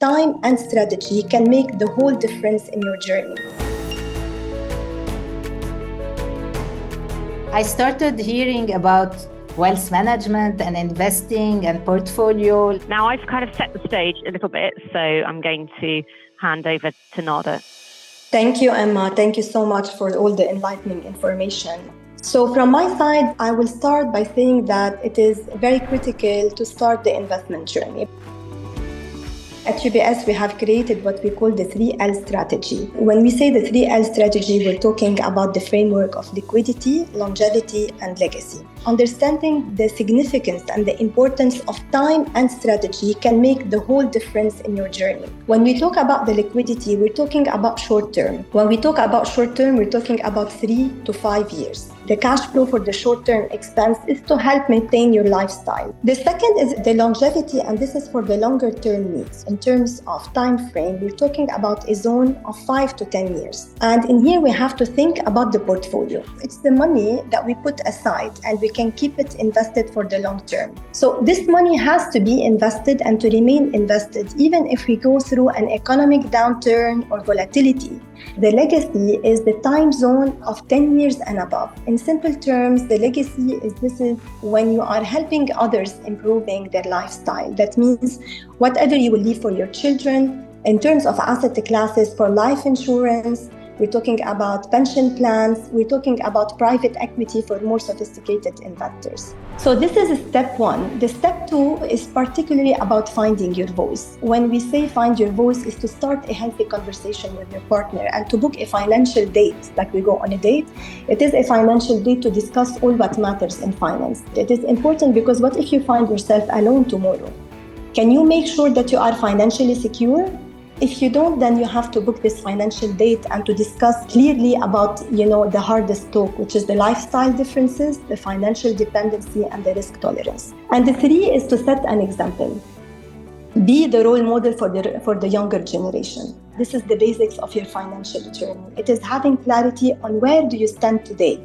time and strategy can make the whole difference in your journey. I started hearing about wealth management and investing and portfolio. Now I've kind of set the stage a little bit, so I'm going to hand over to Nada. Thank you, Emma. Thank you so much for all the enlightening information. So from my side, I will start by saying that it is very critical to start the investment journey. At UBS, we have created what we call the 3L strategy. When we say the 3L strategy, we're talking about the framework of liquidity, longevity, and legacy. Understanding the significance and the importance of time and strategy can make the whole difference in your journey. When we talk about the liquidity, we're talking about short term. When we talk about short term, we're talking about 3 to 5 years. The cash flow for the short-term expense is to help maintain your lifestyle. The second is the longevity, and this is for the longer-term needs. In terms of time frame, we're talking about a zone of 5 to 10 years. And in here, we have to think about the portfolio. It's the money that we put aside, and we can keep it invested for the long term. So this money has to be invested and to remain invested, even if we go through an economic downturn or volatility. The legacy is the time zone of 10 years and above. In simple terms, the legacy is when you are helping others improving their lifestyle. That means whatever you will leave for your children, in terms of asset classes for life insurance, we're talking about pension plans, we're talking about private equity for more sophisticated investors. So this is step one. The step two is particularly about finding your voice. When we say find your voice, is to start a healthy conversation with your partner and to book a financial date, like we go on a date. It is a financial date to discuss all what matters in finance. It is important because what if you find yourself alone tomorrow? Can you make sure that you are financially secure? If you don't, then you have to book this financial date and to discuss clearly about, the hardest talk, which is the lifestyle differences, the financial dependency, and the risk tolerance. And the three is to set an example. Be the role model for the younger generation. This is the basics of your financial journey. It is having clarity on where do you stand today.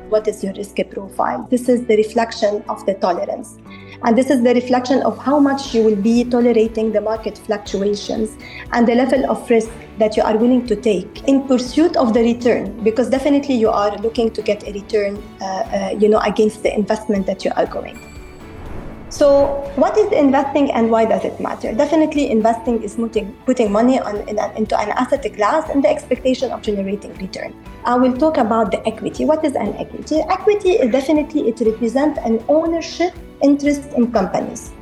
What is your risk profile? This is the reflection of the tolerance. And this is the reflection of how much you will be tolerating the market fluctuations and the level of risk that you are willing to take in pursuit of the return, because definitely you are looking to get a return, against the investment that you are going. So what is investing and why does it matter? Definitely investing is putting money into an asset class in the expectation of generating return. I will talk about the equity. What is an equity? Equity is definitely, it represents an ownership interest in companies.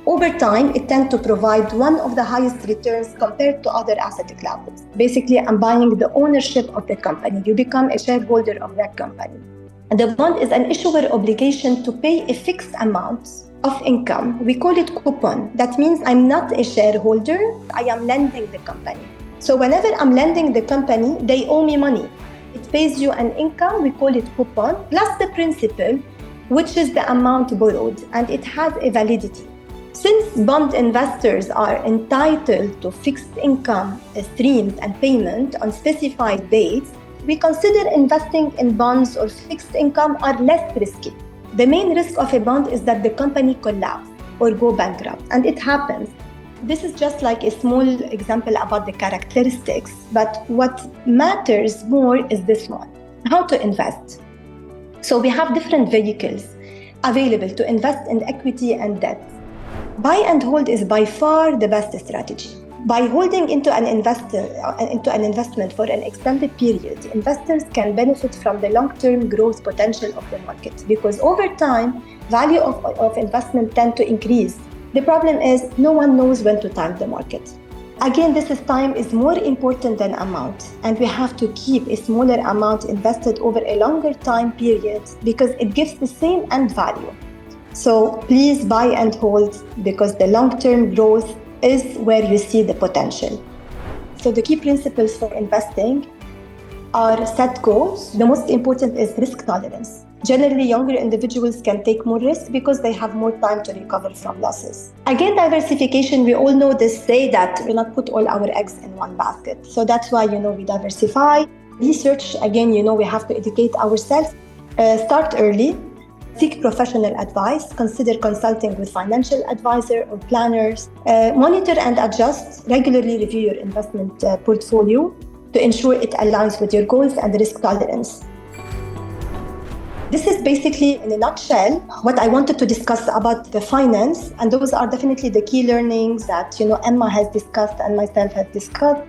Over time, it tends to provide one of the highest returns compared to other asset classes. Basically, I'm buying the ownership of the company. You become a shareholder of that company. And the bond is an issuer obligation to pay a fixed amount of income. We call it coupon. That means I'm not a shareholder, I am lending the company. So whenever I'm lending the company, they owe me money. It pays you an income, we call it coupon, plus the principal, which is the amount borrowed, and it has a validity. Since bond investors are entitled to fixed income streams and payment on specified dates, we consider investing in bonds or fixed income are less risky. The main risk of a bond is that the company collapses or go bankrupt, and it happens. This is just like a small example about the characteristics, but what matters more is this one, how to invest. So we have different vehicles available to invest in equity and debt. Buy and hold is by far the best strategy. By holding into an investment for an extended period, investors can benefit from the long-term growth potential of the market because over time, value of investment tend to increase. The problem is no one knows when to time the market. Again, time is more important than amount, and we have to keep a smaller amount invested over a longer time period because it gives the same end value. So please buy and hold because the long-term growth is where you see the potential. So the key principles for investing are set goals. The most important is risk tolerance. Generally, younger individuals can take more risk because they have more time to recover from losses. Again, diversification, we all know this, say that we not put all our eggs in one basket. So that's why, we diversify. Research, again, we have to educate ourselves. Start early. Seek professional advice. Consider consulting with financial advisor or planners. Monitor and adjust. Regularly review your investment portfolio to ensure it aligns with your goals and risk tolerance. This is basically, in a nutshell, what I wanted to discuss about the finance. And those are definitely the key learnings that, Emma has discussed and myself have discussed.